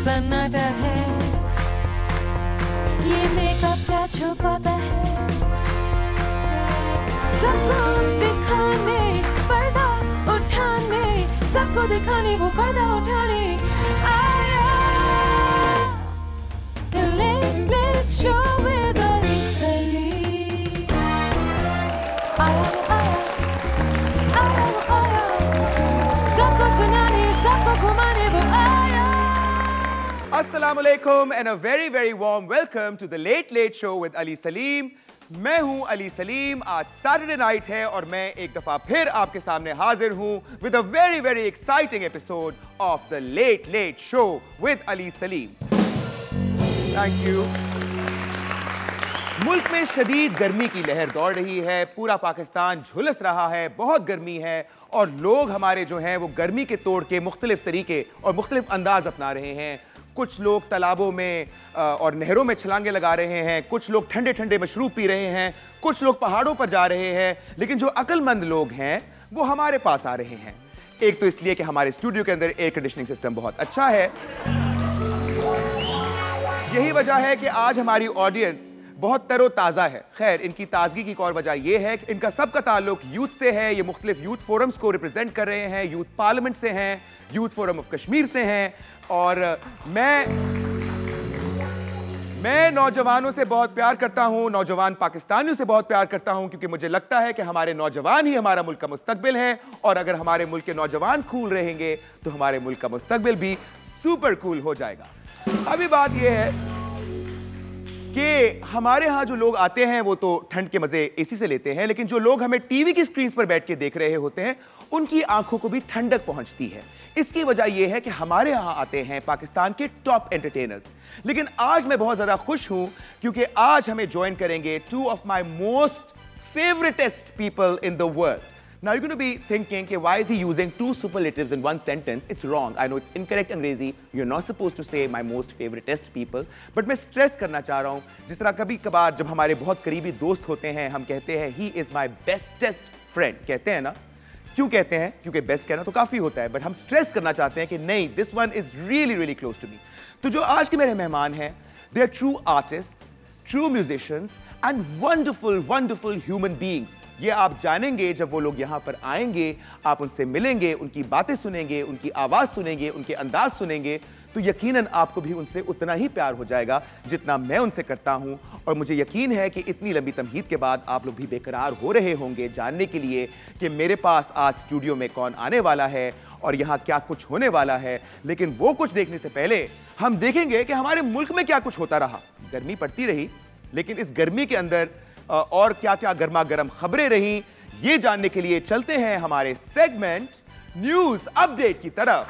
सन्नाटा है, ये मेकअप क्या छुपाता है, सबको दिखाने, पर्दा उठाने, सबको दिखाने, वो पर्दा उठाने आया। The Late Late Show with Ali Salim। आया, आया, आया, आया, सबको सुनाने, सबको घुमाने वो आया। अस्सलाम वालेकुम and a very very warm welcome to the Late Late Show with Ali Salim। मैं हूं अली सलीम। आज सैटरडे नाइट है और मैं एक दफा फिर आपके सामने हाजिर हूं with a very very exciting episode of the late late show with Ali Salim. Thank you. मुल्क में शदीद गर्मी की लहर दौड़ रही है, पूरा पाकिस्तान झुलस रहा है, बहुत गर्मी है और लोग हमारे जो हैं वो गर्मी के तोड़ के मुख्तलिफ तरीके और मुख्तलिफ अंदाज अपना रहे हैं। कुछ लोग तालाबों में और नहरों में छलांगे लगा रहे हैं, कुछ लोग ठंडे ठंडे मशरूब पी रहे हैं, कुछ लोग पहाड़ों पर जा रहे हैं, लेकिन जो अक्लमंद लोग हैं वो हमारे पास आ रहे हैं। एक तो इसलिए कि हमारे स्टूडियो के अंदर एयर कंडीशनिंग सिस्टम बहुत अच्छा है, यही वजह है कि आज हमारी ऑडियंस बहुत तरोताज़ा है। खैर, इनकी ताजगी की एक और वजह यह है कि इनका सबका ताल्लुक यूथ से है। ये मुख्तलिफ यूथ फोरम्स को रिप्रेजेंट कर रहे हैं, यूथ पार्लियामेंट से हैं, यूथ फोरम ऑफ कश्मीर से हैं और मैं नौजवानों से बहुत प्यार करता हूं, नौजवान पाकिस्तानियों से बहुत प्यार करता हूं, क्योंकि मुझे लगता है कि हमारे नौजवान ही हमारा मुल्क का मुस्तकबिल है और अगर हमारे मुल्क के नौजवान कूल रहेंगे तो हमारे मुल्क का मुस्तकबिल भी सुपर कूल हो जाएगा। अभी बात यह है कि हमारे यहाँ जो लोग आते हैं वो तो ठंड के मजे एसी से लेते हैं, लेकिन जो लोग हमें टीवी की स्क्रीन पर बैठ के देख रहे होते हैं उनकी आंखों को भी ठंडक पहुंचती है। इसकी वजह यह है कि हमारे यहाँ आते हैं पाकिस्तान के टॉप एंटरटेनर्स। लेकिन आज मैं बहुत ज्यादा खुश हूं क्योंकि आज हमें ज्वाइन करेंगे two of my most favouritest people in the world. Now you're going to be thinking, why is he using two superlatives in one sentence? It's wrong. I know it's incorrect अंग्रेजी. You're not supposed to say my most favoriteest people. But मैं stress करना चाह रहा हूँ, जिस तरह कभी कभार जब हमारे बहुत करीबी दोस्त होते हैं हम कहते हैं he is my bestest friend, कहते हैं ना? क्यों कहते हैं? क्योंकि बेस्ट कहना तो काफी होता है, बट हम स्ट्रेस करना चाहते हैं कि नहीं, this one is really really close to me. तो जो आज के मेरे मेहमान हैं, they are true artists, true musicians and wonderful wonderful human beings. ये आप जानेंगे जब वो लोग यहाँ पर आएंगे, आप उनसे मिलेंगे, उनकी बातें सुनेंगे, उनकी आवाज़ सुनेंगे, उनके अंदाज सुनेंगे, तो यकीनन आपको भी उनसे उतना ही प्यार हो जाएगा जितना मैं उनसे करता हूँ। और मुझे यकीन है कि इतनी लंबी तमहीद के बाद आप लोग भी बेकरार हो रहे होंगे जानने के लिए कि मेरे पास आज स्टूडियो में कौन आने वाला है और यहाँ क्या कुछ होने वाला है। लेकिन वो कुछ देखने से पहले हम देखेंगे कि हमारे मुल्क में क्या कुछ होता रहा। गर्मी पड़ती रही, लेकिन इस गर्मी के अंदर और क्या क्या गर्मा गर्म खबरें रहीं, ये जानने के लिए चलते हैं हमारे सेगमेंट न्यूज अपडेट की तरफ।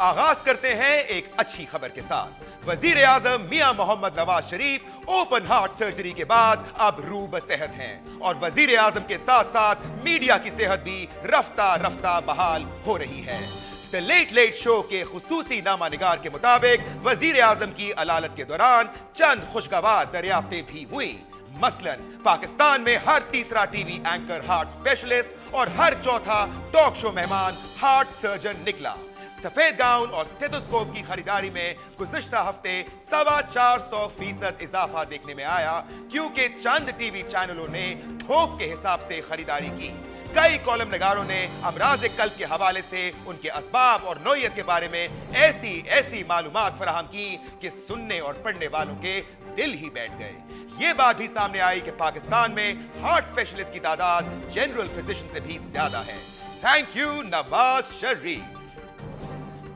आगाज करते हैं एक अच्छी खबर के साथ। वजीर आजम मियां Mohammad Nawaz Sharif open heart surgery के बाद अब रूब सेहत हैं और वजीर आजम के साथ साथ मीडिया की सेहत भी रफ्ता रफ्ता बहाल हो रही है। द लेट लेट शो के खुसूसी नामानिगार के मुताबिक वजीर आजम की अदालत के दौरान चंद खुशगवार दरियाफ्तें भी हुई। मसलन पाकिस्तान में हर तीसरा टीवी एंकर हार्ट स्पेशलिस्ट और हर चौथा टॉक शो मेहमान हार्ट सर्जन निकला। सफेद गाउन और स्टेथोस्कोप की खरीदारी में गुज़िश्ता हफ्ते 425% इजाफा देखने में आया, क्योंकि चंद टीवी चैनलों ने थोक के हिसाब से खरीदारी की। कई कॉलम नगारों ने अमराज कल्ब के हवाले से उनके असबाब और नौयत के बारे में ऐसी मालूमात फराहम की कि सुनने और पढ़ने वालों के दिल ही बैठ गए। ये बात भी सामने आई कि पाकिस्तान में हार्ट स्पेशलिस्ट की तादाद जनरल फिजिशियन से भी ज्यादा है। Thank you Nawaz Sharif.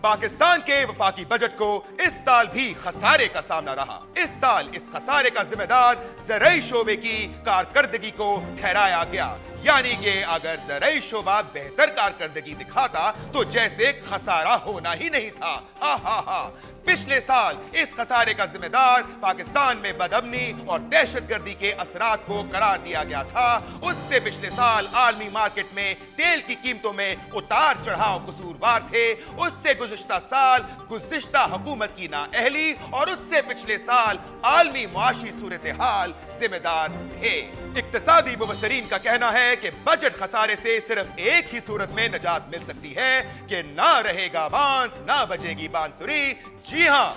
पाकिस्तान के वफाकी बजट को इस साल भी खसारे का सामना रहा। इस साल इस खसारे का जिम्मेदार ज़राई शोबे की कारकर्दगी को ठहराया गया, यानी कि अगर ज़राई शोबा बेहतर कारकर्दगी दिखाता तो जैसे खसारा होना ही नहीं था। हा। पिछले साल इस खसारे का जिम्मेदार पाकिस्तान में बदअमनी और दहशतगर्दी के असरात को करार दिया गया था। उससे पिछले साल आलमी मार्केट में तेल की कीमतों में उतार चढ़ाव कसूरवार थे। उससे गुज़िश्ता साल गुज़िश्ता हुकूमत की नाअहली और उससे पिछले साल आलमी मुआशी सूरत हाल जिम्मेदार थे। इक्तिसादी मुबस्सिरीन का कहना है कि बजट खसारे से सिर्फ एक ही सूरत में निजात मिल सकती है कि ना रहेगा बांस, ना बजेगी बांसुरी। जी हां,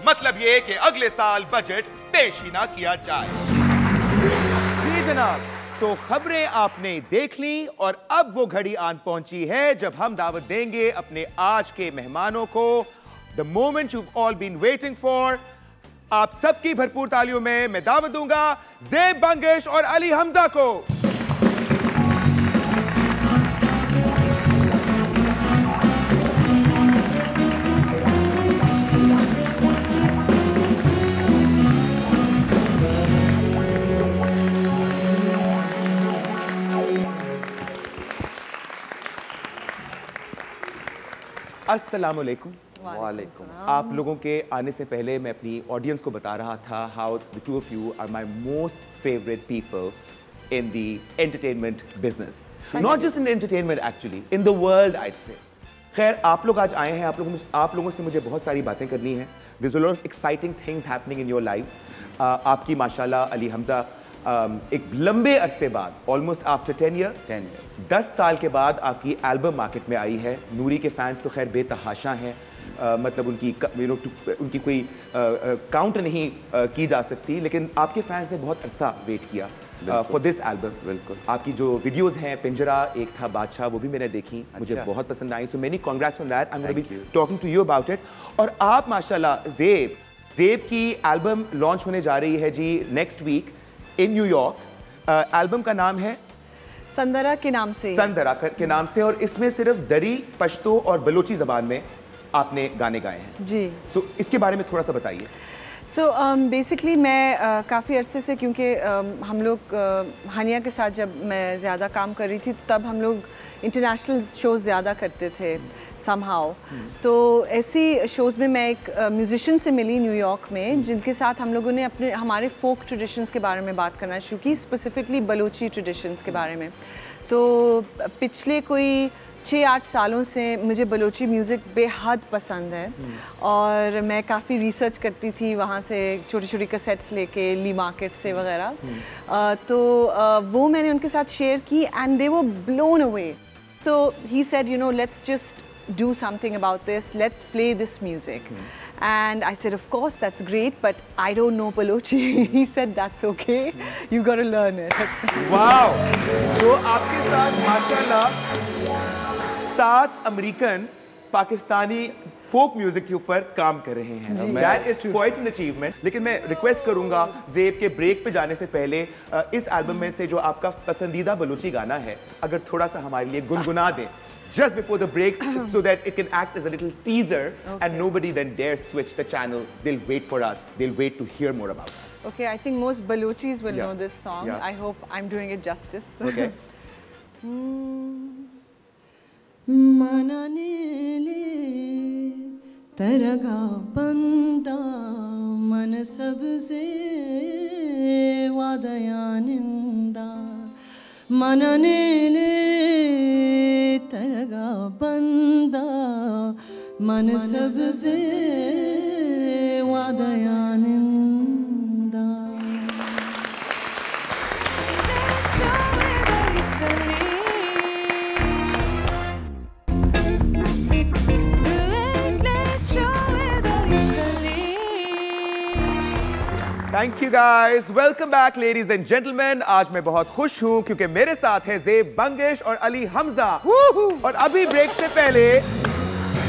मतलब ये कि अगले साल बजट पेश ही ना किया जाए। जी जनाब, तो खबरें आपने देख ली और अब वो घड़ी आन पहुंची है जब हम दावत देंगे अपने आज के मेहमानों को। The moment you've all been waiting for। आप सबकी भरपूर तालियों में मैं दावत दूंगा ज़ेब बंगिश और अली हमजा को। अस्सलाम वालेकुम। वालेकुम। आप लोगों के आने से पहले मैं अपनी ऑडियंस को बता रहा था how the two of you are my most favourite people in the entertainment business, not just in entertainment, actually in the world I'd say. खैर, आप लोग आज आए हैं, आप लोगों से मुझे बहुत सारी बातें करनी है। There is a lot of exciting things happening in your lives. आपकी माशाल्लाह अली हमजा एक लंबे अरसे बाद, ऑलमोस्ट आफ्टर 10 years, 10 साल के बाद आपकी एल्बम मार्केट में आई है। नूरी के फैंस तो खैर बेतहाशा हैं, मतलब उनकी कोई काउंट नहीं की जा सकती, लेकिन आपके फैंस ने बहुत अरसा वेट किया फॉर दिस एल्बम। बिल्कुल, आपकी जो वीडियोस हैं, पिंजरा, एक था बादशाह, वो भी मैंने देखी, मुझे बहुत पसंद आई। So many congrats on that. I am gonna be talking to you about it. और आप माशाल्लाह ज़ेब की एल्बम लॉन्च होने जा रही है जी next week in New York. Album का नाम है संदरा के नाम से। संदरा के नाम से, और इसमें सिर्फ दरी, पश्तो और बलोची जबान में आपने गाने गाए हैं जी। सो इसके बारे में थोड़ा सा बताइए। सो बेसिकली मैं काफ़ी अरसे से, क्योंकि हम लोग हानिया के साथ जब मैं ज़्यादा काम कर रही थी तो तब हम लोग इंटरनेशनल शोज़ ज़्यादा करते थे समहाउ। तो ऐसी शोज़ में मैं एक म्यूज़िशियन से मिली न्यूयॉर्क में, जिनके साथ हम लोगों ने हमारे फोक ट्रेडिशंस के बारे में बात करना शुरू की, स्पेसिफिकली बलोची ट्रेडिशंस के बारे में। तो पिछले कोई 6-8 सालों से मुझे बलोची म्यूज़िक बेहद पसंद है और मैं काफ़ी रिसर्च करती थी वहाँ से, छोटी छोटी कैसेट्स लेके ली मार्केट से वगैरह। तो वो मैंने उनके साथ शेयर की and they were blown away. So he said, you know, let's just do something about this, let's play this music. And I said, of course, that's great, but I don't know Balochi. He said, that's okay, you got to learn it. Wow! तो आपके साथ माशाल्लाह 7 American Pakistani folk music के ऊपर काम कर रहे हैं। That is quite an achievement। लेकिन मैं रिक्वेस्ट करूंगा ज़ेब के ब्रेक पे जाने से पहले इस एल्बम में से जो आपका पसंदीदा बलूची गाना है, अगर थोड़ा सा हमारे लिए गुनगुना दें just before the breaks so that it can act as a little teaser, and nobody then dare switch the channel. They'll wait for us, they'll wait to hear more about us. Okay, I think most Balochis will know this song. I hope I'm doing it justice. Okay. मननेले तरगा बंदा मन सबसे वादयानिंदा मननेले तरगा बंदा मन सबसे वादयानिंदा। Thank you guys. Welcome back, ladies and gentlemen. आज मैं बहुत खुश हूँ क्योंकि मेरे साथ हैं ज़ेब बंगिश और अली हमजा। और अभी ब्रेक से पहले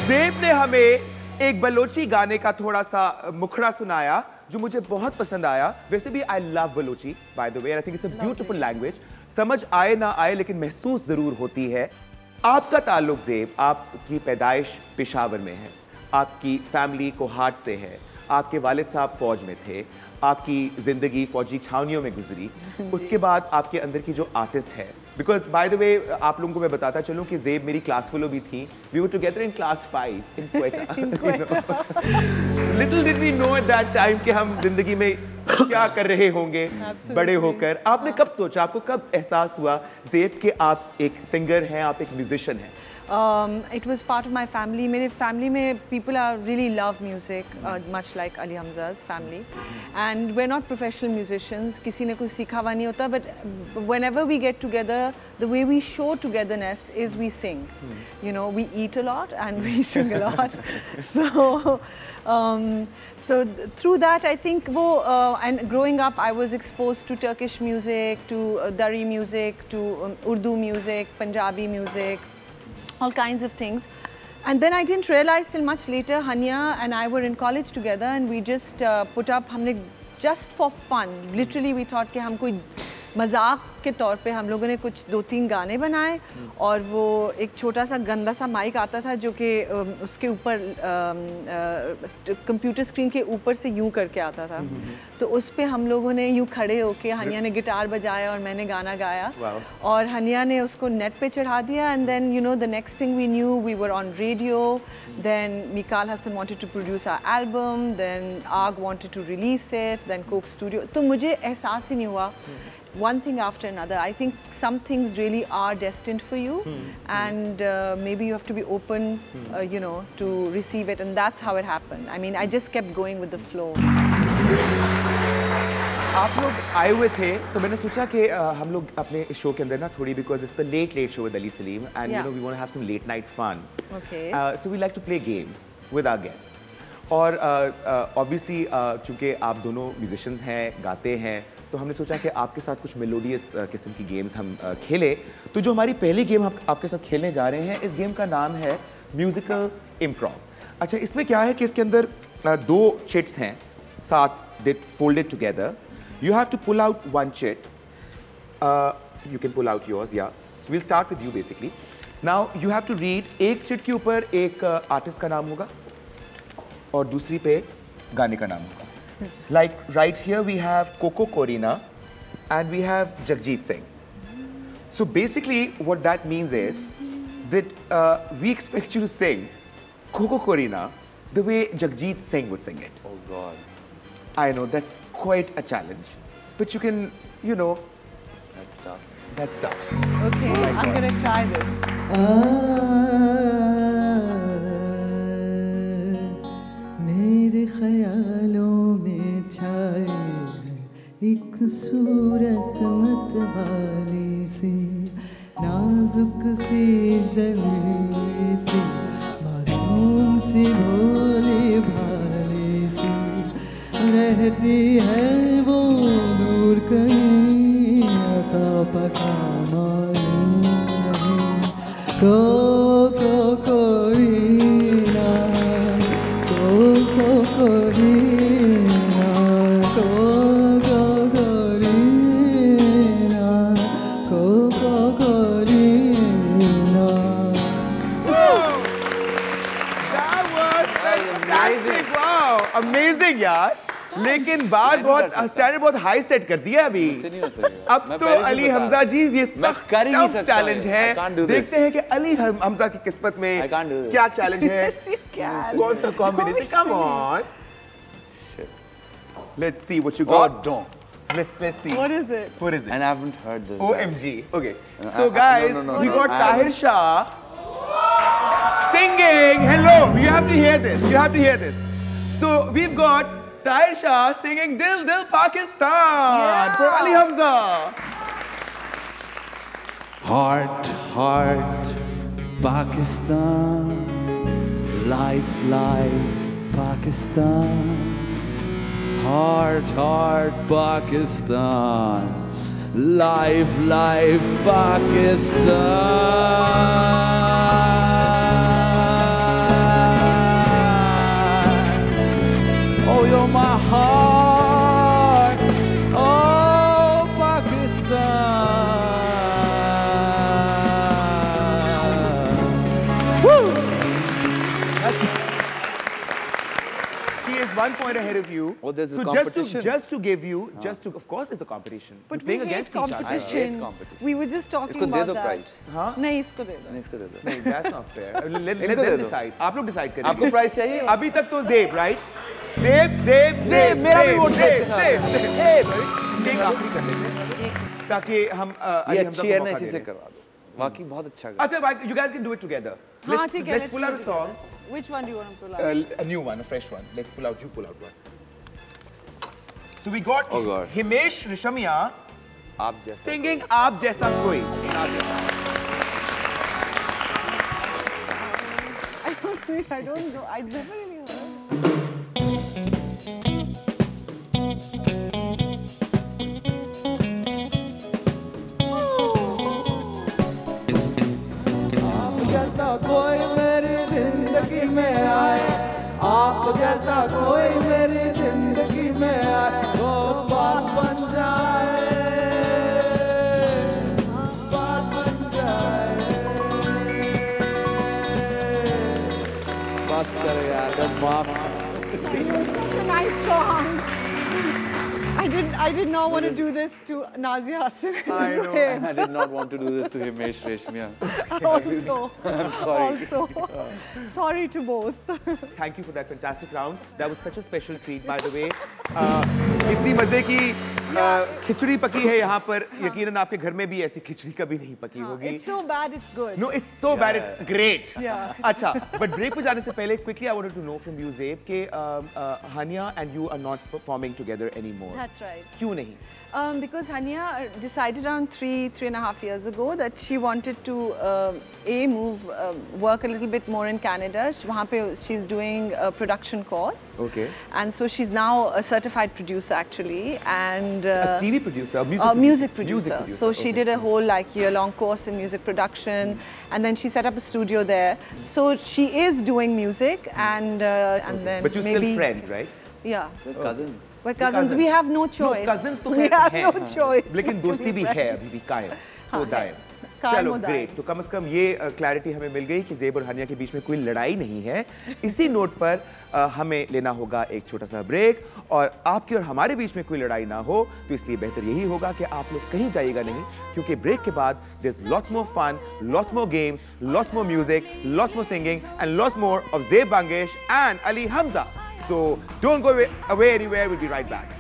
ज़ेब ने हमें एक बलोची गाने का थोड़ा सा मुखड़ा सुनाया जो मुझे बहुत पसंद आया। वैसे भी I love Balochi, by the way, and I think it's a beautiful language. समझ आए ना आए लेकिन महसूस जरूर होती है। आपका ताल्लुक ज़ेब, आपकी पैदाइश पेशावर में है, आपकी फैमिली कोहाट से है, आपके वालिद साहब फौज में थे, आपकी जिंदगी फौजी छावनियों में गुजरी, उसके बाद आपके अंदर की जो आर्टिस्ट है, बिकॉज बाय द वे आप लोगों को मैं बताता चलूं कि ज़ेब मेरी क्लास फेलो भी थी। We were together in class 5 in Quetta. Little did we know at that time कि हम जिंदगी में क्या कर रहे होंगे बड़े होकर। आपने कब सोचा, आपको कब एहसास हुआ ज़ेब कि आप एक सिंगर हैं, आप एक म्यूजिशियन हैं? It was part of my family. मेरे family में people are really love music, much like Ali Hamza's family. And we're not professional musicians. किसी ने कुछ सीखा हुआ नहीं होता. But whenever we get together, the way we show togetherness is we sing. You know, we eat a lot and we sing a lot. So through that, I think and growing up, I was exposed to Turkish music, to Dari music, to Urdu music, Punjabi music. All kinds of things, and then I didn't realize till much later. Hania and I were in college together, and we just put up. हमने just for fun, literally we thought कि हम कोई मजाक के तौर पे हम लोगों ने कुछ 2-3 गाने बनाए और वो एक छोटा सा गंदा सा माइक आता था जो कि उसके ऊपर कंप्यूटर स्क्रीन के ऊपर से यूं करके आता था। तो उस पे हम लोगों ने यूं खड़े होके हनिया ने गिटार बजाया और मैंने गाना गाया और हनिया ने उसको नेट पे चढ़ा दिया। And then you know the next thing we knew we were on radio, then Mekaal Hasan wanted to produce our album, then Aag wanted to release it, then Coke Studio. तो मुझे एहसास ही नहीं हुआ one thing after another. I think some things really are destined for you, and maybe you have to be open, you know, to receive it, and that's how it happened. I mean, I just kept going with the flow. आप लोग आए हुए थे तो मैंने सोचा कि हम लोग अपने इस शो के अंदर ना थोड़ी, because it's the late show with Ali Salim, and you know we want to have some late night fun. Okay. So we like to play games with our guests. और obviously चूँकि आप दोनों musicians हैं, गाते हैं, तो हमने सोचा कि आपके साथ कुछ मेलोडियस किस्म की गेम्स हम खेलें। तो जो हमारी पहली गेम हम आपके साथ खेलने जा रहे हैं, इस गेम का नाम है म्यूजिकल इम्प्रोव। अच्छा, इसमें क्या है कि इसके अंदर 2 चिट्स हैं साथ that folded together. You have to pull out 1 chit, you can pull out yours, या will start with you basically. Now you have to read, एक चिट के ऊपर एक आर्टिस्ट का नाम होगा और दूसरी पे गाने का नाम होगा। Like right here we have Coco Corina and we have Jagjit Singh. So basically what that means is that we expect you to sing Coco Corina the way Jagjit Singh would sing it. Oh God. I know that's quite a challenge, but you can, you know. That's tough. That's tough. Okay, I'm gonna try this. मेरे ख्यालों में छाई है एक सूरत मतवाली सी, नाजुक सी जली सी, मासूम सी भोली भाली सी, रहती है वो दूर कहीं, अता पता मालूम नहीं। कोरीना, अमेजिंग यार, लेकिन बात बहुत स्टैंडर्ड बहुत हाई सेट कर दिया अभी। अब तो अली हमजा जी ये सख्त टफ चैलेंज है। देखते हैं कि अली हमजा की किस्मत में क्या चैलेंज है, कौन सा combination. Come on, let's see what you got. Let's see. What is it? What is it? And I haven't heard this. OMG. Okay. So guys, we got Tahir Shah singing. Hello. You have to hear this. You have to hear this. So we've got Tahir Shah singing Dil Dil Pakistan for Ali Hamza. Heart, heart, Pakistan. Life, life, Pakistan. Heart, heart, Pakistan. Life, life, Pakistan. Oh, you're my heart. Oh, Pakistan. Woo! She is 1 point ahead of you. Oh, there's a so competition. just to give you, of course, there's a competition. But You're playing we hate against each other. competition. competition. We were just talking इसको दे about दो that. prize. हाँ? नहीं इसको दे दो. नहीं, इसको दे दो. नहीं, that's not fair. Let इनको दे them दो. decide. आप लोग decide करिए. आपको prize चाहिए? अभी तक तो Zeeb, right? Zeeb. मेरा भी vote Zeeb. Zeeb. एक आखिरी कर लेते हैं ताकि हम ये अच्छी है ना, इसी से करवा दो. वाकई बहुत अच्छा गा. अच्छा, you guys can do it together. हाँ ठीक है. Let's pull out a song. Which one do you want to pull out? A new one, a fresh one. Let's pull out. You pull out one. So we got Oh God. Himesh Reshamia आप जैसा. singing "Aap Jaisa Koi." I don't know. I never really heard. आप जैसा कोई मेरी जिंदगी में आए, आप जैसा कोई मेरी जिंदगी में आए, वो बात बन जाए, बात बन जाए. बात करे यार, माफ. It was such a nice song. I did not want to do this to Nazia Hassan. I know. And I did not want to do this to Himesh Reshmiya. Also, I'm sorry. also, sorry to both. Thank you for that fantastic round. That was such a special treat, by the way. इतनी मजे की खिचड़ी पकी है यहाँ पर. यकीनन आपके घर में भी ऐसी खिचड़ी कभी नहीं पकी होगी. It's so bad, it's good. No, it's so bad, it's great. Yeah. अच्छा, but break पे जाने से पहले quickly I wanted to know from you, Zeeb, कि Hania and you are not performing together anymore. That's right. क्यों नहीं? Because Hania decided around 3.5 years ago that she wanted to work a little bit more in Canada. वहाँ पे she's doing a production course. Okay. And so she's now a certified producer actually, and A TV producer, a music producer. Music producer. So she did a whole year-long course in music production, and then she set up a studio there. So she is doing music, and then But you're maybe, still friends, right? Yeah. They're cousins. We're cousins. We have no choice. No, cousins तो we खैर have हैं. no choice. लेकिन to दोस्ती be भी है friends. अभी भी कायम. हाँ, वो दायम. कायम चलो हो दायम. ग्रेट. तो कम से कम ये क्लैरिटी हमें मिल गई कि ज़ेब और हानिया के बीच में कोई लड़ाई नहीं है. इसी नोट पर हमें लेना होगा एक छोटा सा ब्रेक, और आपके और हमारे बीच में कोई लड़ाई ना हो तो इसलिए बेहतर यही होगा कि आप लोग कहीं जाइएगा नहीं, क्योंकि ब्रेक के बाद there's lots more fun, lots more games, lots more music, lots more singing and lots more of Zeeb Bangesh and Ali Hamza. So don't go away anywhere. We'll be right back.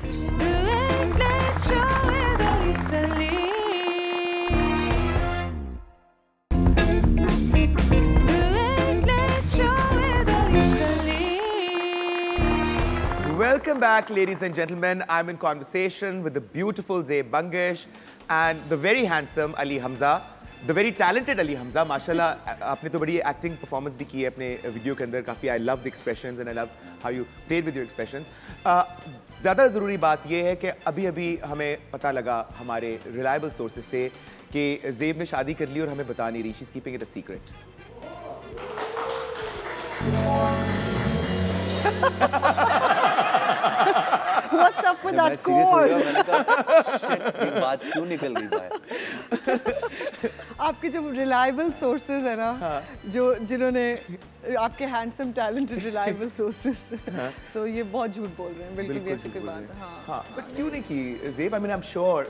Welcome back, ladies and gentlemen. I'm in conversation with the beautiful Zeeb Bangesh and the very handsome Ali Hamza, the very talented Ali Hamza. माशाल्लाह आपने तो बड़ी acting performance भी की है अपने video के अंदर काफ़ी. I love the expressions and I love how you played with your expressions. ज़्यादा ज़रूरी बात ये है कि अभी हमें पता लगा हमारे reliable sources से कि ज़ेब ने शादी कर ली और हमें बता नहीं रही. She's keeping it a secret. What's up with that serious हो chord? गया. मैंने कहा shit, ये बात क्यों निकल गई बाहर. आपके जो reliable sources है ना, जिन्होंने आपके handsome, talented, reliable sources, तो ये बहुत झूठ बोल रहे हैं. बिल्कुल भी ऐसी कोई बात है. हाँ, but क्यों नहीं की Zeeb? I mean, I'm sure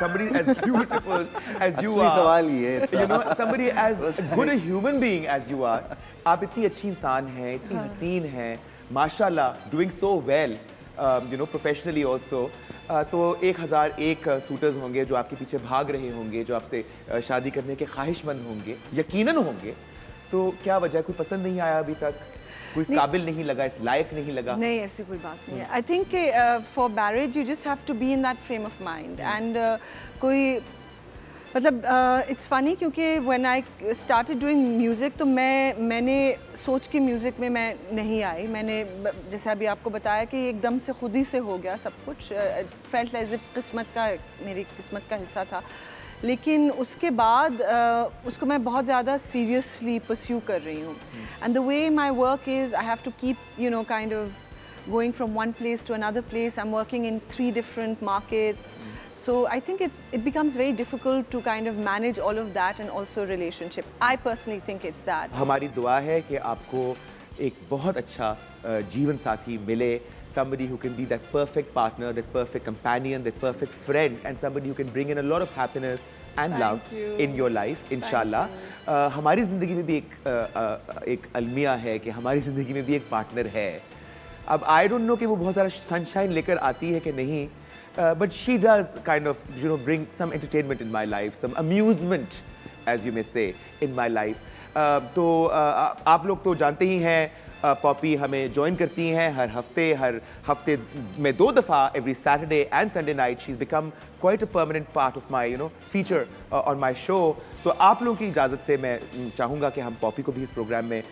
somebody as beautiful as you असली are, सवाल ये था. you know, somebody as good a human being as you are, आप इतनी अच्छी इंसान हैं, इतनी हसीन हैं, माशाल्लाह, doing so well, you know, professionally also. तो 1001 सूटर्स होंगे जो आपके पीछे भाग रहे होंगे, जो आपसे शादी करने के ख्वाहिशमंद होंगे, यकीनन होंगे. तो क्या वजह, कोई पसंद नहीं आया अभी तक, कोई इस काबिल नहीं लगा, इस लायक नहीं लगा? नहीं, ऐसी कोई बात नहीं है. I think for marriage you just have to be in that frame of mind, and कोई मतलब it's funny क्योंकि when I started doing music तो मैंने सोच के म्यूज़िक में मैं नहीं आई. मैंने जैसे अभी आपको बताया कि एकदम से खुद ही से हो गया सब कुछ. felt as if मेरी किस्मत का हिस्सा था. लेकिन उसके बाद उसको मैं बहुत ज़्यादा seriously pursue कर रही हूँ. And the way my work is, I have to keep, you know, kind of going from one place to another place. I'm working in 3 different markets. So I think it becomes very difficult to kind of manage all of that and also relationship. I personally think it's that. हमारी दुआ है कि आपको एक बहुत अच्छा जीवन साथी मिले, somebody who can be that perfect partner, that perfect companion, that perfect friend, and somebody who can bring in a lot of happiness and love in your life, inshallah. हमारी ज़िंदगी में भी एक अलमिया है कि हमारी ज़िंदगी में भी एक पार्टनर है. अब I don't know कि वो बहुत सारा सनशाइन लेकर आती है कि नहीं, but she does kind of, you know, bring some entertainment in my life, some amusement, as you may say, in my life. तो आप लोग तो जानते ही हैं, पॉपी हमें ज्वाइन करती हैं हर हफ्ते में 2 दफ़ा, every Saturday and Sunday night. She's become quite a permanent part of my, you know, feature on my show. तो आप लोगों की इजाज़त से मैं चाहूँगा कि हम पॉपी को भी इस प्रोग्राम में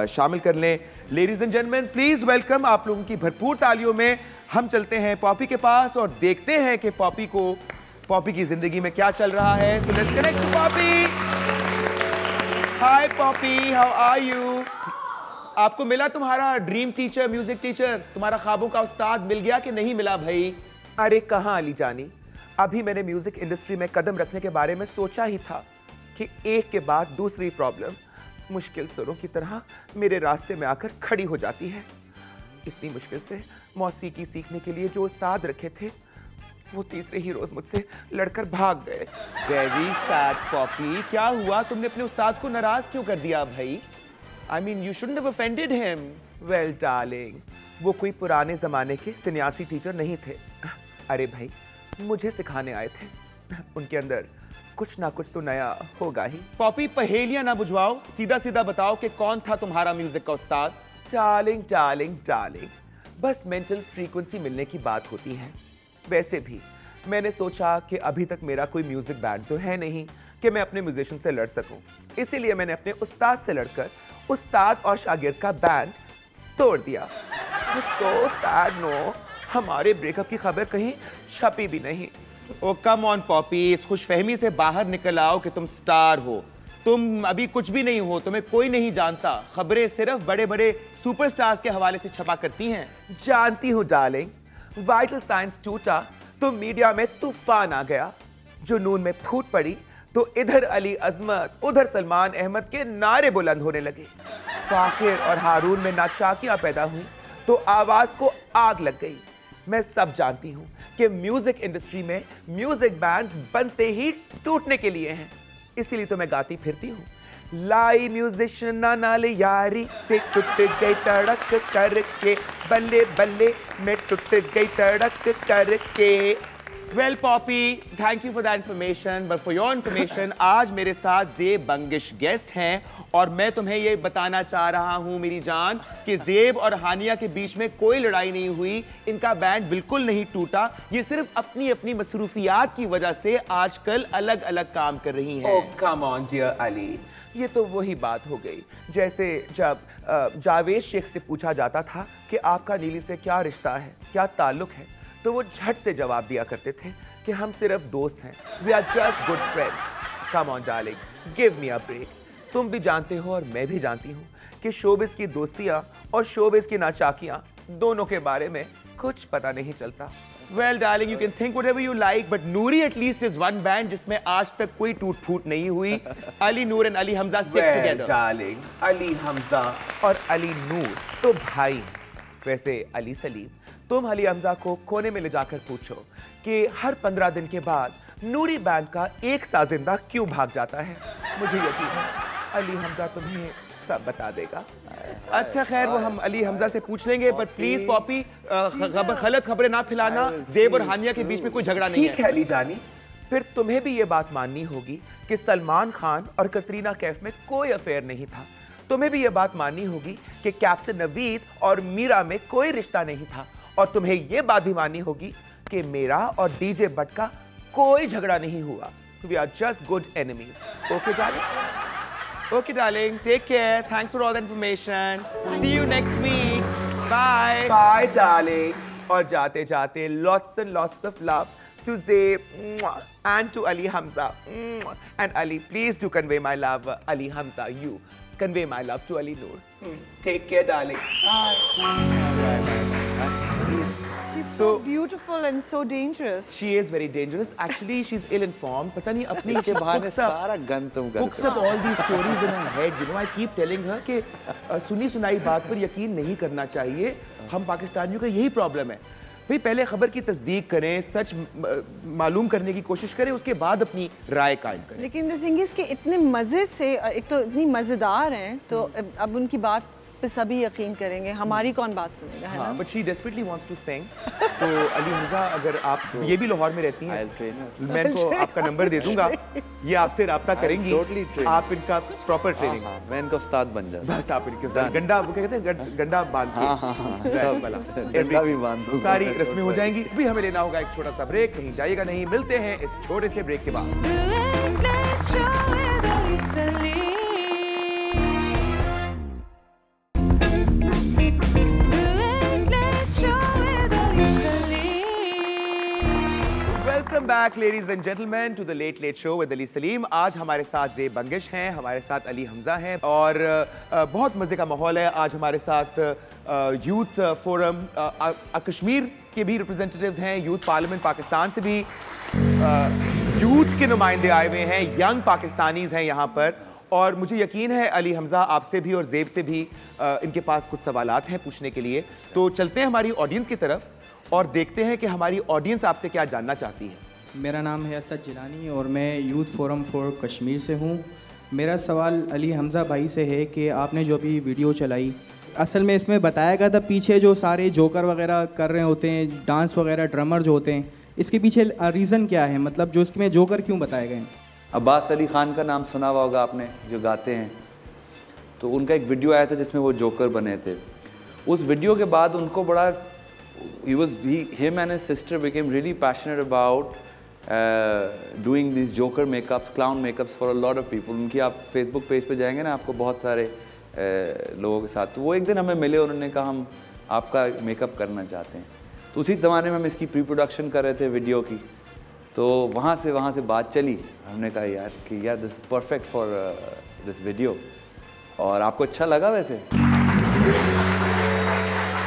शामिल कर लें. Ladies and gentlemen, please welcome, आप लोगों की भरपूर तालियों में हम चलते हैं पॉपी के पास और देखते हैं कि पॉपी की ज़िंदगी में क्या चल रहा है. So let's connect to Poppy. Hi Poppy, how are you? आपको मिला तुम्हारा ड्रीम टीचर, म्यूजिक टीचर, तुम्हारा ख्वाबों का उस्ताद मिल गया कि नहीं मिला भाई? अरे कहाँ अली जानी, अभी मैंने म्यूजिक इंडस्ट्री में कदम रखने के बारे में सोचा ही था कि एक के बाद दूसरी प्रॉब्लम मुश्किल सुरों की तरह मेरे रास्ते में आकर खड़ी हो जाती है. इतनी मुश्किल से मौसीकी सीखने के लिए जो उस्ताद रखे थे, वो तीसरे ही रोज मुझसे लड़कर भाग गए. वेरी सैड पॉपी, क्या हुआ? तुमने अपने उस्ताद को नाराज क्यों कर दिया भाई? I mean, you shouldn't have offended him. Well, darling, वो कोई पुराने ज़माने के सन्यासी टीचर नहीं थे. अरे भाई, मुझे सिखाने आए थे. उनके अंदर कुछ ना कुछ तो नया होगा ही. पॉपी, पहेलियां ना बुझवाओ, सीधा सीधा बताओ कि कौन था तुम्हारा म्यूजिक का उस्ताद? डार्लिंग डार्लिंग डार्लिंग, बस मेंटल फ्रीक्वेंसी मिलने की बात होती है. वैसे भी मैंने सोचा कि अभी तक मेरा कोई म्यूजिक बैंड तो है नहीं कि मैं अपने म्यूजिशियन से लड़ सकूं. इसीलिए मैंने अपने उस्ताद से लड़कर उस्ताद और शागिर्द का बैंड तोड़ दिया. तो सैड नो, हमारे ब्रेकअप की खबर कहीं छपी भी नहीं. ओ कम ऑन पॉपी, इस खुशफहमी से बाहर निकल आओ कि तुम स्टार हो. तुम अभी कुछ भी नहीं हो, तुम्हें कोई नहीं जानता. खबरें सिर्फ बड़े बड़े सुपरस्टार्स के हवाले से छपा करती हैं. जानती हूँ डार्लिंग, वाइटल साइंस टूटा तो मीडिया में तूफान आ गया. जुनून में फूट पड़ी तो इधर अली अजमत, उधर सलमान अहमद के नारे बुलंद होने लगे. फाखिर और हारून में नाचाकियां पैदा हुई तो आवाज को आग लग गई. मैं सब जानती हूं कि म्यूजिक इंडस्ट्री में म्यूजिक बैंड्स बनते ही टूटने के लिए हैं. इसीलिए तो मैं गाती फिरती हूं, लाई म्यूजिशियन नाल यारी ते टूट गई तड़क करके, बल्ले बल्ले मैं टूट गई तड़क करके. Well, Poppy, thank you for that information. But for your information, आज मेरे साथ ज़ेब बंगिश गेस्ट हैं और मैं तुम्हें ये बताना चाह रहा हूँ मेरी जान कि ज़ेब और हानिया के बीच में कोई लड़ाई नहीं हुई. इनका बैंड बिल्कुल नहीं टूटा. ये सिर्फ अपनी अपनी मसरूफियात की वजह से आजकल अलग अलग काम कर रही हैं. Oh, come on, dear Ali. ये तो वही बात हो गई जैसे जब जावेद शेख से पूछा जाता था कि आपका नीली से क्या रिश्ता है, क्या ताल्लुक है, तो वो झट से जवाब दिया करते थे कि हम सिर्फ दोस्त हैं. We are just good friends. Come on darling, give me a break. तुम भी जानते हो और मैं भी जानती हूँ कि शोबिस की दोस्तियाँ और शोबिस की नाचाकियाँ दोनों के बारे में कुछ पता नहीं चलता. Well, darling, you can think whatever you like, but Noori at least is one band जिसमें आज तक कोई टूट फूट नहीं हुई. Ali Noor and Ali Hamza stick together. Darling, Ali Hamza और Ali Noor तो भाई. वैसे अली सलीम, तुम अली हमजा को कोने में ले जाकर पूछो कि हर 15 दिन के बाद नूरी बैंड का एक साजिंदा क्यों भाग जाता है. मुझे यकीन है अली हमजा तुम्हें सब बता देगा. अच्छा खैर, वो हम अली हमजा से पूछ लेंगे. बट प्लीज पॉपी, गलत खबरें ना फैलाना. ज़ेब और हानिया के बीच में कोई झगड़ा नहीं है. ठीक है अली जानी. फिर तुम्हें भी ये बात माननी होगी कि सलमान खान और कतरीना कैफ में कोई अफेयर नहीं था. तुम्हें भी ये बात माननी होगी कि कैप्टन नवीद और मीरा में कोई रिश्ता नहीं था. और तुम्हें ये बात भी माननी होगी कि मेरा और डीजे बट का कोई झगड़ा नहीं हुआ. We are just good enemies. Okay darling? Okay darling, take care. Thanks for all the information. See you next week. Bye bye darling. और जाते जाते lots and lots of love to Zeeb and to Ali Hamza. And Ali, please do convey my love. Ali Hamza, you convey my love to Ali Noor. Take care, darling. Bye. She's so beautiful and so dangerous. She is very dangerous. Actually, she's ill-informed. पता नहीं अपनी के बहाने cooks up- सारा gun तुम करते cooks up all these stories in her head. You know, I keep telling her कि सुनी सुनाई बात पर यकीन नहीं करना चाहिए. हम पाकिस्तानियों का यही प्रॉब्लम है. भाई पहले खबर की तस्दीक करें, सच मालूम करने की कोशिश करें, उसके बाद अपनी राय कायम करें. लेकिन द थिंग इज कि इतने मज़े से, एक तो इतनी मज़ेदार हैं, तो अब उनकी बात पे सभी यकीन करेंगे, हमारी कौन बात सुनेगा, है ना? हाँ, but she desperately wants to sing. तो अली हमजा, अगर आप ये भी लाहौर में रहती हैं, I'll train her. मैं इनको आपका नंबर दे दूंगा, ये आपसे राब्ता करेंगी. totally train. आप इनका प्रॉपर ट्रेनिंग. हाँ, मैं इनका उस्ताद बन जाता बस आप इनके साथ गंडा, वो क्या कहते हैं, गंडा बांध के. सब वाला. गंदा भी बांध दूंगा. सारी रस्में हो जाएंगी. अभी हमें लेना होगा एक छोटा सा ब्रेक, कहीं जाइएगा नहीं. मिलते हैं इस छोटे से ब्रेक के बाद. The Late Late Show with Ali Salim. The Late Late Show with Ali Salim. Welcome back ladies and gentleman to the late late show with Ali Salim. आज हमारे साथ ज़ेब बंगिश हैं, हमारे साथ अली हमजा हैं और बहुत मज़े का माहौल है. आज हमारे साथ यूथ फोरम कश्मीर के भी रिप्रेजेंटेटिव्स हैं, यूथ पार्लियामेंट पाकिस्तान से भी यूथ के नुमाइंदे आए हुए हैं, यंग पाकिस्तानीज हैं यहाँ पर. और मुझे यकीन है अली हमजा आपसे भी और ज़ेब से भी इनके पास कुछ सवालात हैं पूछने के लिए. तो चलते हैं हमारी ऑडियंस की तरफ और देखते हैं कि हमारी ऑडियंस आपसे क्या जानना चाहती है. मेरा नाम है असद जिलानी और मैं यूथ फोरम फॉर कश्मीर से हूँ. मेरा सवाल अली हमजा भाई से है कि आपने जो भी वीडियो चलाई, असल में इसमें बताया गया था पीछे जो सारे जोकर वगैरह कर रहे होते हैं, डांस वगैरह, ड्रमर जो होते हैं, इसके पीछे रीज़न क्या है? मतलब जो इसमें जोकर क्यों बताए गए? अब्बास अली खान का नाम सुना हुआ होगा आपने, जो गाते हैं. तो उनका एक वीडियो आया था जिसमें वो जोकर बने थे. उस वीडियो के बाद उनको बड़ा him and his sister became really passionate about doing these joker makeups, clown makeups for a lot of people. उनकी आप Facebook पेज पे जाएंगे ना, आपको बहुत सारे लोगों के साथ. तो वो एक दिन हमें मिले, उन्होंने कहा हम आपका मेकअप करना चाहते हैं. तो उसी ज़माने में हम इसकी प्री प्रोडक्शन कर रहे थे वीडियो की. तो वहाँ से बात चली. हमने कहा यार this is perfect for this video. और आपको अच्छा लगा वैसे?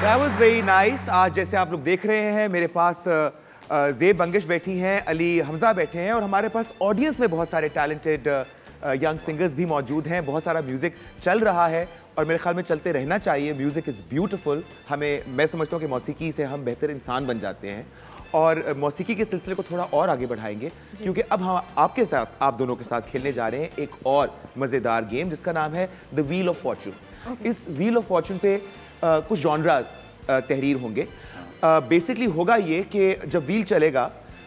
That was very nice. आज जैसे आप लोग देख रहे हैं मेरे पास ज़ेब बंगिश बैठी हैं, अली हमजा बैठे हैं और हमारे पास ऑडियंस में बहुत सारे टैलेंटेड यंग सिंगर्स भी मौजूद हैं. बहुत सारा म्यूज़िक चल रहा है और मेरे ख्याल में चलते रहना चाहिए. Music is beautiful. मैं समझता हूँ कि मौसीकी से हम बेहतर इंसान बन जाते हैं और मौसीकी के सिलसिले को थोड़ा और आगे बढ़ाएंगे क्योंकि अब हम आपके साथ, आप दोनों के साथ खेलने जा रहे हैं एक और मज़ेदार गेम जिसका नाम है द व्हील ऑफ फॉर्चून. इस व्हील ऑफ फॉर्चून पे कुछ जॉनराज तहरीर होंगे. बेसिकली होगा ये कि जब व्हील चलेगा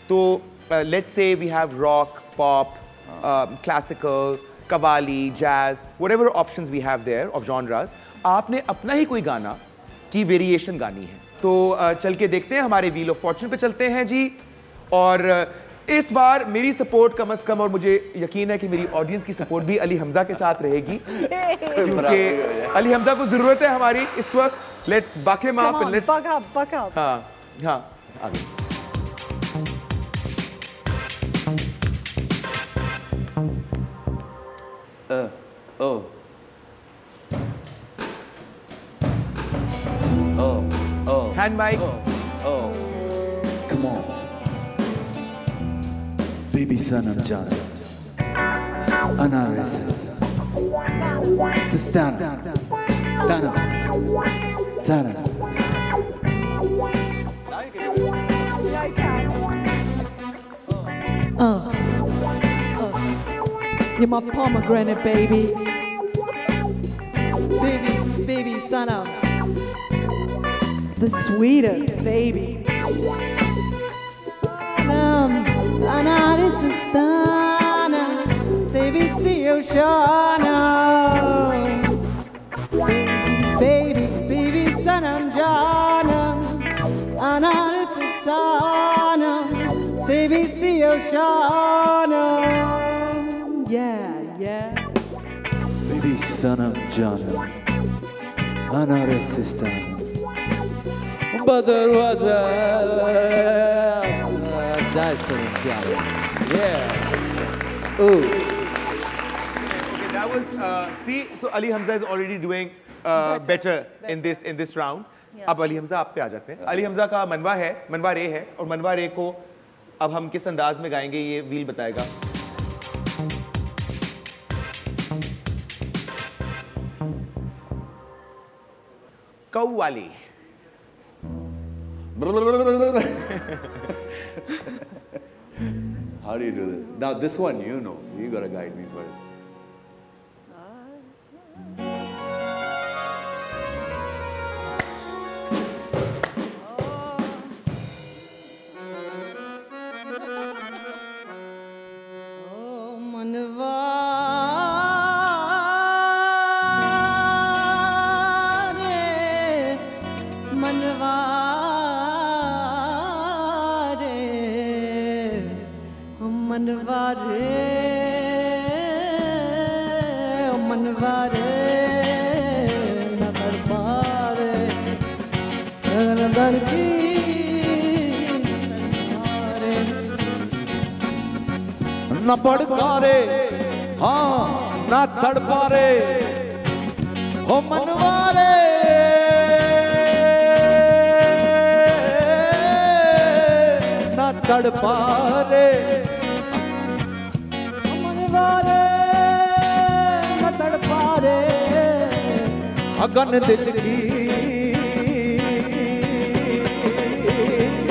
तो let's say we have rock, pop, classical, qawwali, jazz, whatever options we have there of genres. आपने अपना ही कोई गाना की वेरिएशन गानी है. तो चल के देखते हैं. हमारे व्हील ऑफ फॉर्चून पे चलते हैं जी. और इस बार मेरी सपोर्ट कम से कम, और मुझे यकीन है कि मेरी ऑडियंस की सपोर्ट भी अली हमजा के साथ रहेगी क्योंकि अली हमजा को जरूरत है हमारी इस वक्त. Let's back him up and let's buck up. हाँ आगे. Hand mic. Come on. Baby Sanam Jana. Analysis. Sistana. Tana. Tana. You're my pomegranate, baby. Baby, son of the sweetest, baby. Anaristana, TBC Oshana. Baby, son of Jana. Anaristana, TBC Oshana. Yeah. Baby son of Jana. Another sister. But there was a Dyson of Jana. Yeah. Ooh. Okay, that was see. So Ali Hamza is already doing better in this round. अब अली हमजा आप पे आ जाते हैं। अली हमजा का मनवा है, मनवा रे है, और मनवा रे को अब हम किस अंदाज में गाएंगे ये व्हील बताएगा। Qawwali. How do you do this? Now this one, you know, you gotta guide me first. न पड़कारे हाँ न तड़पारे हो मनवारे न तड़पारे मनवारे न तड़पारे अगन दिल की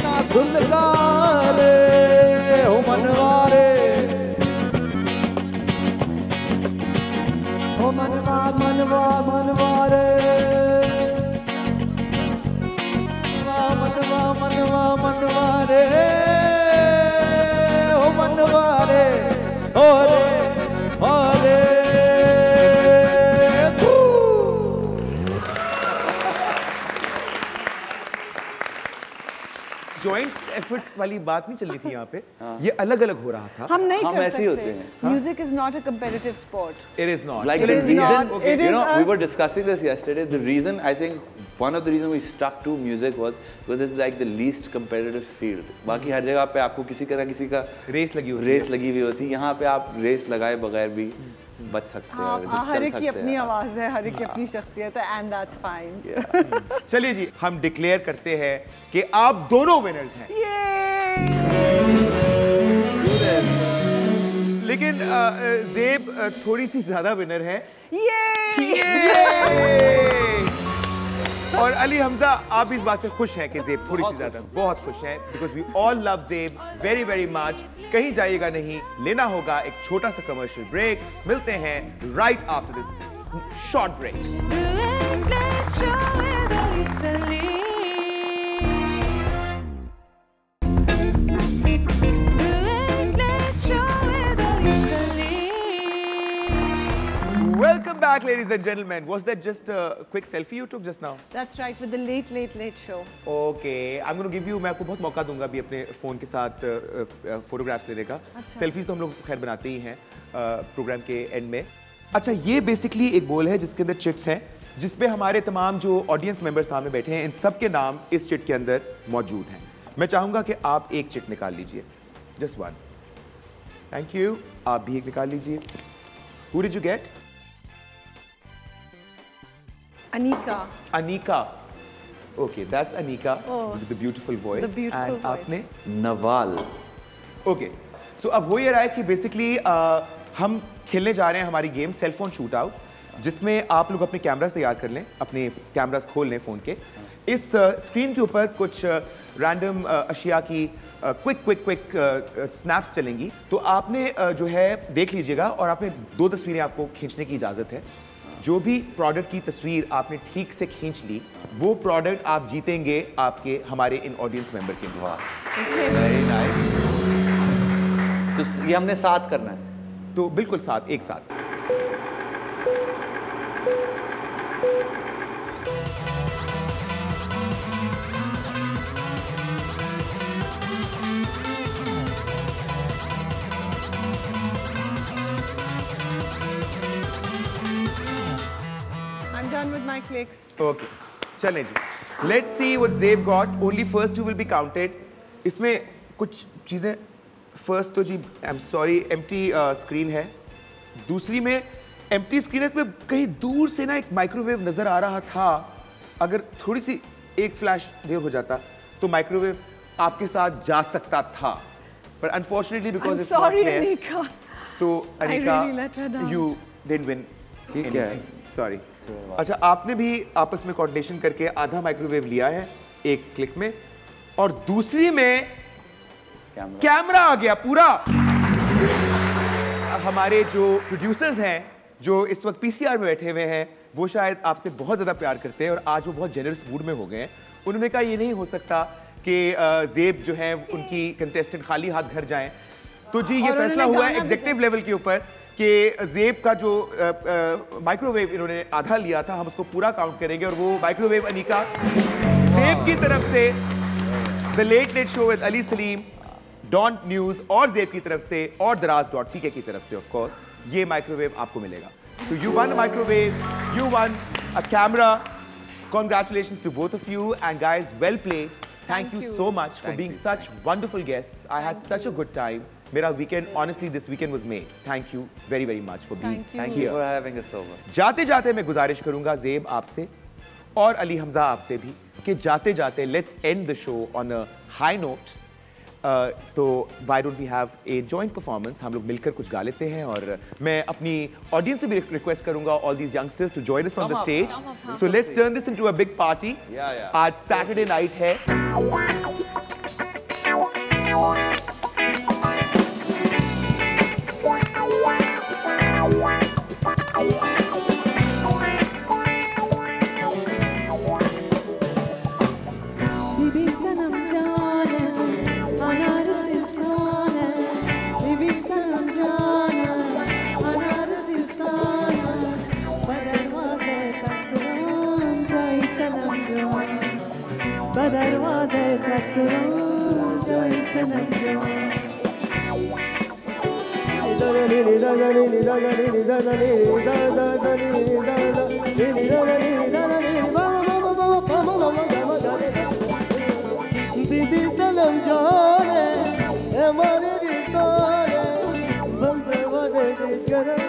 ना सुलगारे हो मनवारे ओ मनवा मनवा मनवारे मनवा मनवा मनवारे हो मनवारे हो रे हो रे जॉइंट एफर्ट्स वाली बात नहीं चल रही थी यहाँ पे, ये अलग अलग हो रहा था। हम नहीं हम कर ऐसे ही होते सकते। हैं। Music is not a competitive sport. It is not. Like It the is reason, not. Okay. It you is know, a- we were discussing this yesterday. The reason I think one of the reasons we stuck to music was because it's like the least competitive field. बाकी हर जगह पे आपको किसी तरह किसी का race लगी हुई रेस लगी हुई होती है। यहाँ पे आप रेस लगाए बगैर भी बच सकते हैं, हाँ, चल हर एक की सकते अपनी हैं। आवाज है, हर एक की अपनी शख्सियत है, एंड दैट्स फाइन। चलिए जी, हम डिक्लेयर करते हैं कि आप दोनों विनर्स हैं। लेकिन ज़ेब थोड़ी सी ज्यादा विनर है। और अली हमजा, आप इस बात से खुश हैं कि ज़ेब थोड़ी सी ज्यादा, बहुत खुश हैं, because we all love Zeb very very much. कहीं जाइएगा नहीं, लेना होगा एक छोटा सा कमर्शियल ब्रेक। मिलते हैं right after this short break. Welcome back, ladies and gentlemen. Was that just a quick selfie you took just now? That's right, with the late show. Okay, I'm going to give you, मैं आपको बहुत मौका दूंगा अभी अपने phone के साथ photographs लेने का। सेल्फीज तो हम लोग खैर बनाते ही हैं प्रोग्राम के एंड में। अच्छा, ये बेसिकली एक बोल है जिसके अंदर चिट्स हैं, जिसपे हमारे तमाम जो ऑडियंस मेंबर्स सामने बैठे हैं, इन सब के नाम इस चिट के अंदर मौजूद हैं। मैं चाहूँगा कि आप एक चिट निकाल लीजिए, जस्ट वन। Thank you. आप भी एक निकाल लीजिए। Who did you get? Anika. Anika. Okay, that's Anika with the beautiful voice. The beautiful and voice. आपने? नवाल। Okay. So अब हो ये रहा है कि बेसिकली हम खेलने जा रहे हैं हमारी गेम सेलफोन शूट आउट, जिसमें आप लोग अपने कैमरास तैयार कर लें, अपने कैमरास खोल लें फ़ोन के। इस स्क्रीन के ऊपर कुछ रैंडम अशिया की क्विक स्नैप्स चलेंगी, तो आपने जो है देख लीजिएगा, और आपने 2 तस्वीरें आपको खींचने की इजाज़त है। जो भी प्रोडक्ट की तस्वीर आपने ठीक से खींच ली, वो प्रोडक्ट आप जीतेंगे आपके हमारे इन ऑडियंस मेंबर के द्वारा। Very nice. तो ये हमने साथ करना है। तो बिल्कुल साथ, एक साथ। I'm done with my clicks. Okay, चलें जी। Let's see what Zeeb got. Only first 2 will be counted. इसमें कुछ चीज़ें, first तो जी I'm sorry empty screen है। दूसरी में empty screen है, इसमें कहीं दूर से ना एक माइक्रोवेव नज़र आ रहा था। अगर थोड़ी सी एक फ्लैश देर हो जाता तो माइक्रोवेव आपके साथ जा सकता था, पर unfortunately because it's not there, तो अनिका यू डिडंट विन। ठीक है, सॉरी। अच्छा, आपने भी आपस में कोऑर्डिनेशन करके आधा माइक्रोवेव लिया है एक क्लिक में, और दूसरी में कैमरा आ गया पूरा। हमारे जो प्रोड्यूसर्स हैं जो इस वक्त पीसीआर में बैठे हुए हैं, वो शायद आपसे बहुत ज़्यादा प्यार करते हैं और आज वो बहुत जेनरस मूड में हो गए हैं। उन्होंने कहा ये नहीं हो सकता कि ज़ेब जो है उनकी कंटेस्टेंट खाली हाथ घर जाएं, तो जी ये फैसला हुआ है एग्जीक्यूटिव लेवल के ऊपर कि ज़ेब का जो माइक्रोवेव इन्होंने आधा लिया था हम उसको पूरा काउंट करेंगे, और वो माइक्रोवेव अनिका ज़ेब की तरफ से the late night show with Ali Salim, Dawn news और ज़ेब की तरफ से और दराज.pk की तरफ से ऑफ कोर्स ये माइक्रोवेव आपको मिलेगा। So you one a microwave, you one a camera. Congratulations to both of you, and guys, well played. Thank you so much for being such wonderful guests. I had such a good time. मेरा weekend, honestly, this weekend was made. Thank you very, very much for being here. Thank you for having us over. जाते जाते मैं गुजारिश करूंगा ज़ेब आपसे और अली हमजा आपसे भी कि जाते जाते let's end the show on a high note. तो why don't we have a joint performance? हम लोग मिलकर कुछ गा लेते हैं, और मैं अपनी ऑडियंस से भी रिक्वेस्ट करूंगा all these youngsters to join us on the stage. So let's turn this into a big party. आज Saturday night है। दरवाजे टच करूं जो सनम जो दीदी सनम जाने हमारे रिश्ते बंद दरवाजे टच करूं